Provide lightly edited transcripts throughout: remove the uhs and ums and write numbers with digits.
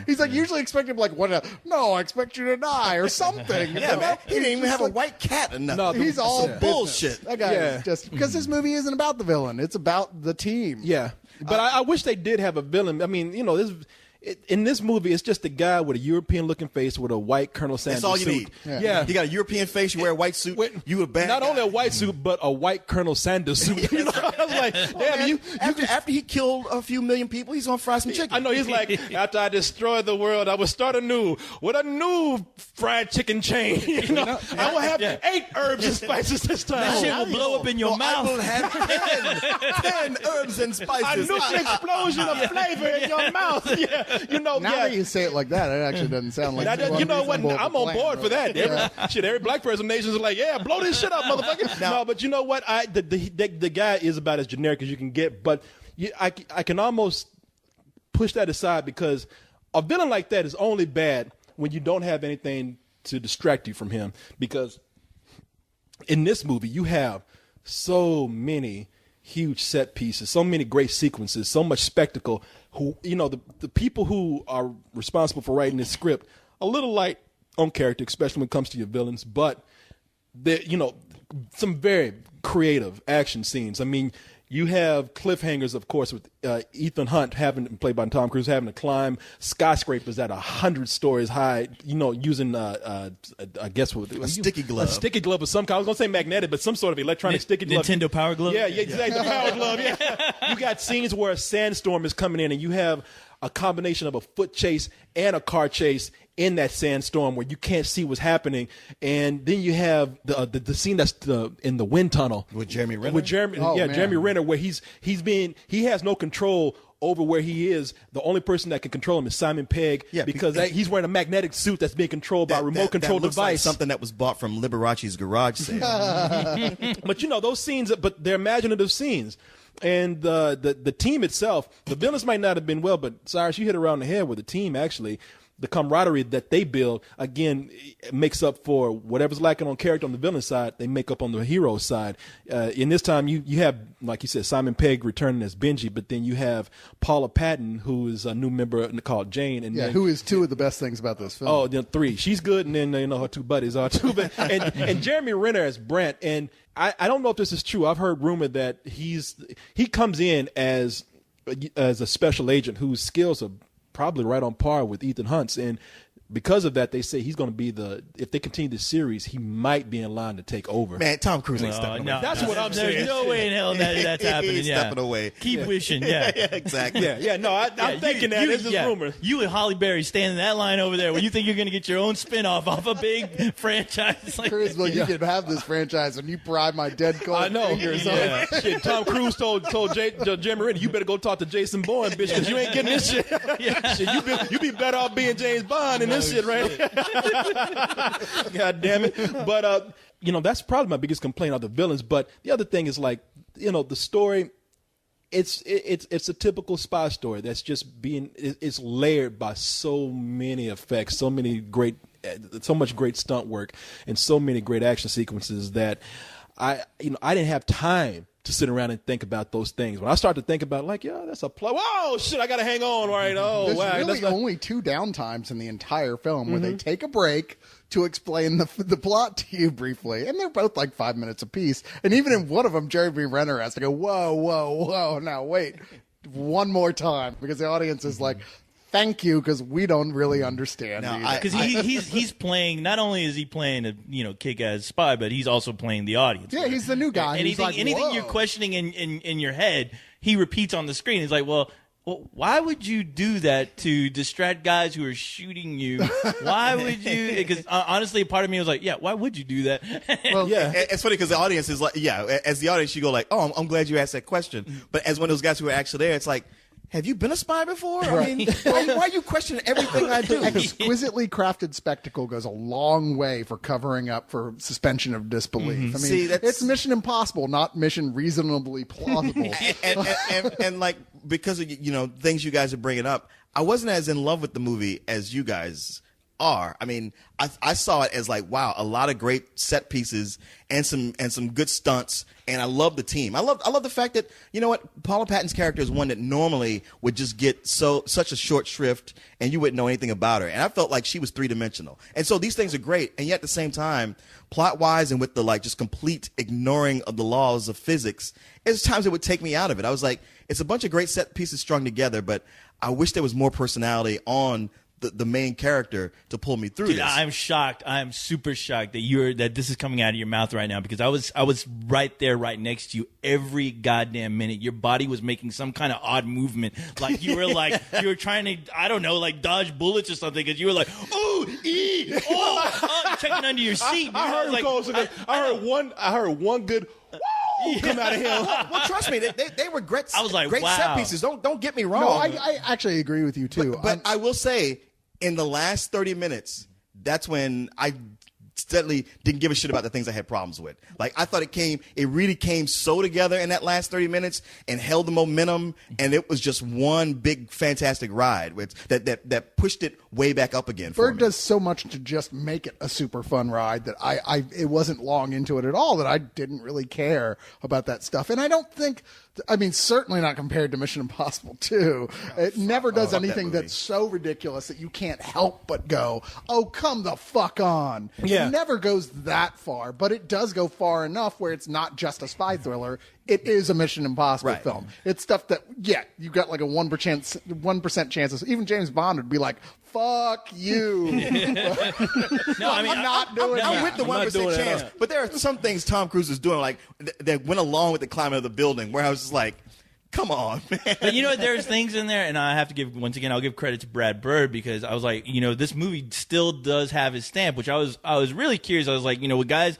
He's like usually expecting like no, I expect you to die or something. Yeah, man. He didn't even have a white cat or nothing. No, he's all bullshit. That guy is just because this movie isn't about the villain; it's about the team. Yeah, but I wish they did have a villain. I mean, in this movie, it's just a guy with a European-looking face with a white Colonel Sanders That's all you suit. need. Yeah. You got a European face, you wear a white suit, you a bad Not guy. only a white suit, but a white Colonel Sanders suit. I was like, damn, After he killed a few million people, he's gonna fry some chicken. I know, he's like, after I destroy the world, I will start anew with a new fried chicken chain. I will have 8 herbs and spices this time. That shit will blow up in your mouth. I will have 10 herbs and A spices. nuclear explosion of flavor in your mouth. Yeah, Now that you say it like that, it actually doesn't sound like you know what? reasonable I'm on plan, board for really. that. Every black person nations is like, yeah, blow this shit up, motherfucker. No, but you know what? The guy is about as generic as you can get, but I can almost push that aside because a villain like that is only bad when you don't have anything to distract you from him. Because in this movie, you have so many huge set pieces, so many great sequences, so much spectacle. The people who are responsible for writing this script, a little light on character, especially when it comes to your villains, but some very creative action scenes. I mean, you have cliffhangers, of course, with Ethan Hunt played by Tom Cruise, having to climb skyscrapers at 100 stories high, using, I guess, a sticky glove. A sticky glove of some kind. I was going to say magnetic, but some sort of electronic sticky glove. Nintendo Power Glove? Yeah, exactly. The Power Glove, yeah. You got scenes where a sandstorm is coming in and you have a combination of a foot chase and a car chase in that sandstorm where you can't see what's happening, and then you have the scene that's in the wind tunnel with Jeremy Renner. Jeremy Renner, where he has no control over where he is. The only person that can control him is Simon Pegg, because he's wearing a magnetic suit that's being controlled by a remote control looks device. Like something that was bought from Liberace's garage sale. But those scenes, but they're imaginative scenes. And the team itself, the villains might not have been well, but Cyrus, you hit around the head with the team. Actually, the camaraderie that they build, again, makes up for whatever's lacking on character on the villain side. They make up on the hero side. In this time, you have, like you said, Simon Pegg returning as Benji, but then you have Paula Patton, who is a new member called Jane, and who is 2 of the best things about this film. Oh, 3. She's good, and then her 2 buddies are too. And Jeremy Renner as Brent, and I don't know if this is true. I've heard rumor that he comes in as a special agent whose skills are probably right on par with Ethan Hunt's, and because of that, they say he's going to be if they continue the series, he might be in line to take over. Man, Tom Cruise ain't stepping away. That's what I'm saying. There's no way in hell that's happening. He's stepping away. Keep wishing. Yeah, exactly. No, I'm thinking that. This is rumor. You and Holly Berry standing in that line over there where you think you're going to get your own spinoff off a big franchise. Like, Cruise, you can have this franchise and you pry my dead cold I know. fingers off. Shit, Tom Cruise told Jeremy Renner, you better go talk to Jason Bourne, bitch, because you ain't getting this shit. Shit, you be better off being James Bond in this shit, right? God damn it. But that's probably my biggest complaint of the villains. But the other thing is, like, the story, it's a typical spy story that's just it's layered by so many effects, so much great stunt work, and so many great action sequences that I didn't have time to sit around and think about those things. When I start to think about it, like, that's a plot. Whoa, shit, I got to hang on, right? Oh, There's wow. really only 2 downtimes in the entire film where they take a break to explain the plot to you briefly. And they're both like 5 minutes apiece. And even in one of them, Jeremy Renner has to go, whoa, now wait, one more time. Because the audience is like, thank you, because we don't really understand. Because he's playing. Not only is he playing a kick-ass spy, but he's also playing the audience. Yeah, he's the new guy. Anything you're questioning in your head, he repeats on the screen. He's like, well, why would you do that to distract guys who are shooting you? Why would you? Because honestly, part of me was like, yeah, why would you do that? Well, it's funny because the audience is like, as the audience, you go like, oh, I'm glad you asked that question. But as one of those guys who are actually there, it's like, have you been a spy before? Right. I mean, why are you questioning everything I do? Exquisitely crafted spectacle goes a long way for covering up for suspension of disbelief. I mean, it's Mission Impossible, not Mission Reasonably Plausible. and like, because of things you guys are bringing up, I wasn't as in love with the movie as you guys are. I mean, I saw it as like, wow, a lot of great set pieces and some good stunts. And I love the team. I love the fact that, you know what, Paula Patton's character is one that normally would just get such a short shrift and you wouldn't know anything about her. And I felt like she was three-dimensional. And so these things are great. And yet at the same time, plot-wise and with the like just complete ignoring of the laws of physics, there's times it would take me out of it. I was like, it's a bunch of great set pieces strung together, but I wish there was more personality on the main character to pull me through Dude, this. I'm shocked. I'm super shocked that this is coming out of your mouth right now, because I was right there, right next to you every goddamn minute. Your body was making some kind of odd movement, like you were like you were trying to, I don't know, like dodge bullets or something, because you were like, ooh, checking under your seat. I heard like, I heard one good woo come out of him. Well, trust me, they were great. I was like, great wow. set pieces. Don't get me wrong. No, I actually agree with you too. But I will say, in the last 30 minutes, that's when I steadily didn't give a shit about the things I had problems with. Like, I thought it really came so together in that last 30 minutes and held the momentum, and it was just one big fantastic ride that pushed it way back up again for Bird me. does so much to just make it a super fun ride that it wasn't long into it at all that I didn't really care about that stuff. And I don't think, I mean, certainly not compared to Mission Impossible 2. It never does anything movie. that's so ridiculous that you can't help but go, oh, come the fuck on. Yeah. It never goes that far, but it does go far enough where it's not just a spy thriller. It is a Mission Impossible Right. film. It's stuff that, yeah, you got like a 1% chances. Even James Bond would be like, fuck you. No, I mean, I'm not doing I'm that. with the I'm not 1% doing chance, that. but there are some things Tom Cruise is doing, like that went along with the climate of the building, where I was just like, come on, man. But you know what? There's things in there, and I have to give, once again, I'll give credit to Brad Bird, because I was like, you know, this movie still does have his stamp, which I was really curious. I was like, you know, with guys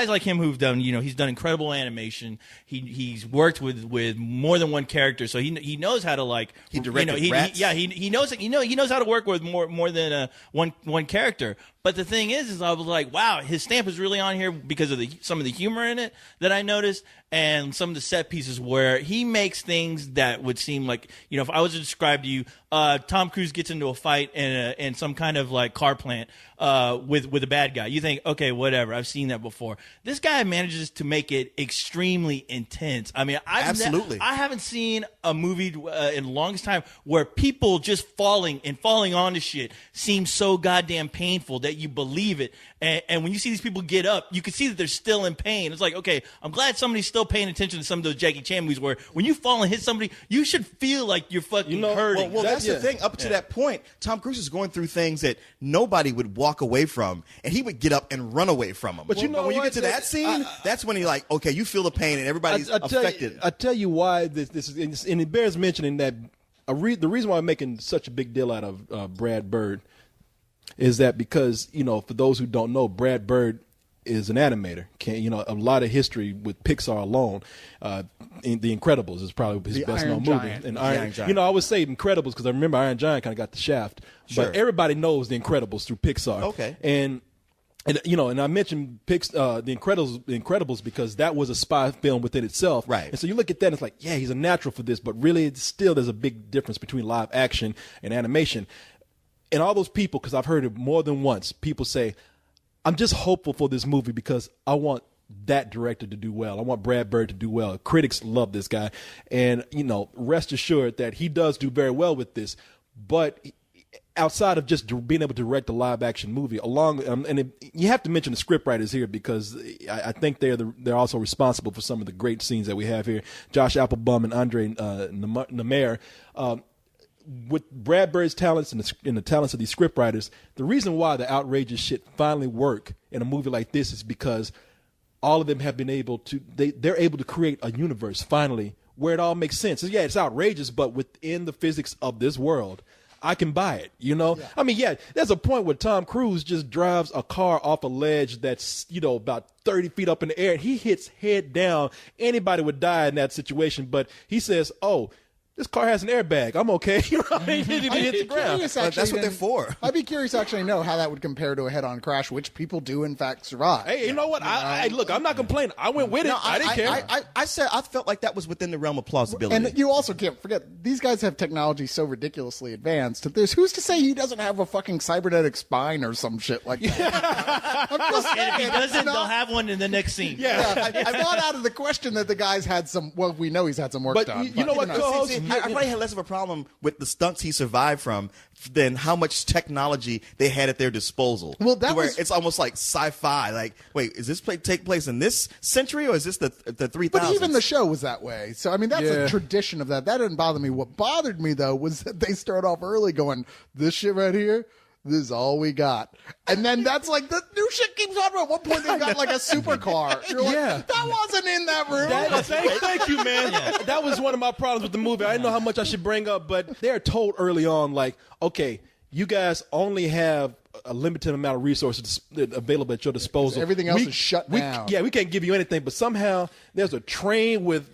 like him who've done, you know, he's done incredible animation. He's worked with more than one character, so he knows how to, like, He directed Rats. he knows how to work with more than one character. But the thing is I was like, wow, his stamp is really on here because of some of the humor in it that I noticed, and some of the set pieces where he makes things that would seem like, you know, if I was to describe to you, Tom Cruise gets into a fight in some kind of like car plant with a bad guy. You think, okay, whatever, I've seen that before. This guy manages to make it extremely intense. I mean, Absolutely. I haven't seen a movie in the longest time where people just falling onto shit seems so goddamn painful that you believe it. And when you see these people get up, you can see that they're still in pain. It's like, okay, I'm glad somebody's still paying attention to some of those Jackie Chan movies where when you fall and hit somebody, you should feel like you're fucking hurting. Well, that's the thing. Up to that point, Tom Cruise is going through things that nobody would walk away from, and he would get up and run away from them. But you know when you what? get to that scene, that's when you're like, okay, you feel the pain, and everybody's affected. I tell you why this is, and it bears mentioning that the reason why I'm making such a big deal out of Brad Bird is that because, you know, for those who don't know, Brad Bird is an animator. A lot of history with Pixar alone. In The Incredibles is probably his The best Iron known movie. Giant. And Iron Giant. you know, I would say Incredibles because I remember Iron Giant kind of got the shaft. Sure. But everybody knows The Incredibles through Pixar. Okay. And you know, and I mentioned The Incredibles because that was a spy film within itself. Right. And so you look at that and it's like, yeah, he's a natural for this, but really there's a big difference between live action and animation. And all those people, because I've heard it more than once, people say, I'm just hopeful for this movie because I want that director to do well. I want Brad Bird to do well. Critics love this guy. And, you know, rest assured that he does do very well with this. But outside of just being able to direct a live action movie, you have to mention the scriptwriters here because I think they're also responsible for some of the great scenes that we have here. Josh Applebaum and Andre Nemare. With Brad Bird's talents and the talents of these scriptwriters, the reason why the outrageous shit finally work in a movie like this is because all of them have been able to they're able to create a universe finally where it all makes sense. Yeah, it's outrageous, but within the physics of this world, I can buy it, you know? Yeah. I mean, yeah, there's a point where Tom Cruise just drives a car off a ledge that's, you know, about 30 feet up in the air, and he hits head down. Anybody would die in that situation, but he says, oh, this car has an airbag. I'm okay. You know what I mean? It hit the ground. Curious, But that's actually, what they're then- for. I'd be curious to actually know how that would compare to a head-on crash, which people do in fact survive. Hey, you know what? I look, I'm not complaining. I went with it. No, I didn't care. I said I felt like that was within the realm of plausibility. And you also can't forget, these guys have technology so ridiculously advanced that there's who's to say he doesn't have a fucking cybernetic spine or some shit like that. I'm just And if he saying, doesn't, it's they'll not- have one in the next scene. Yeah, it's not out of the question that the guys had some. Well, we know he's had some work But done. you know what, co-host? See, I probably had less of a problem with the stunts he survived from than how much technology they had at their disposal. Well, that to where was- it's almost like sci-fi. Like, wait, is this take place in this century or is this the 3000s? But even the show was that way. So, I mean, that's Yeah. a tradition of that. That didn't bother me. What bothered me, though, was that they start off early going, this shit right here, this is all we got. And then that's like, the new shit keeps on. At one point, they've got like a supercar. You're like, Yeah. that wasn't in that room. Thank you, man. That was one of my problems with the movie. I didn't know how much I should bring up, but they're told early on, like, okay, you guys only have a limited amount of resources available at your disposal. Everything else is shut down. Yeah, we can't give you anything, but somehow there's a train with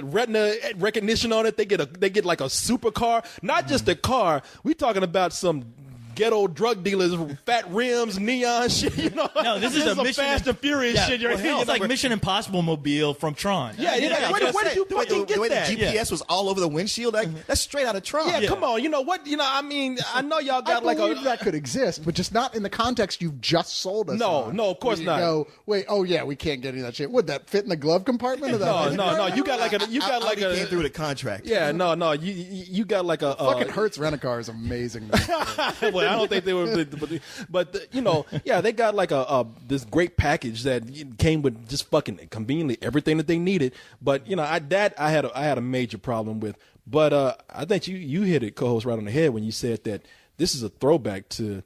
retina recognition on it. They get like a supercar, not just a car. We talking about some ghetto drug dealers, fat rims, neon shit. You know, No, this is a Mission Fast and Furious Yeah, shit. well, hell, it's like Mission Impossible mobile from Tron. Yeah, Yeah, where did you the way fucking the way get the that? GPS was all over the windshield, that's straight out of Tron. Yeah, come on. You know what? I mean, I know y'all I got like believe a. that could exist, but just not in the context you've just sold us. No, on. no, of course Where not. you Go, wait, oh yeah, we can't get any of that shit. Would that fit in the glove compartment of that? No. You got like a. You got like came a. through the contract. Yeah, no. You got like a. Fucking Hertz Rent-A-Car is amazing. Well, I don't think they were, but yeah, they got like a this great package that came with just fucking conveniently everything that they needed. But I had a major problem with. But I think you hit it, co-host, right on the head when you said that this is a throwback to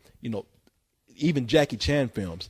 even Jackie Chan films.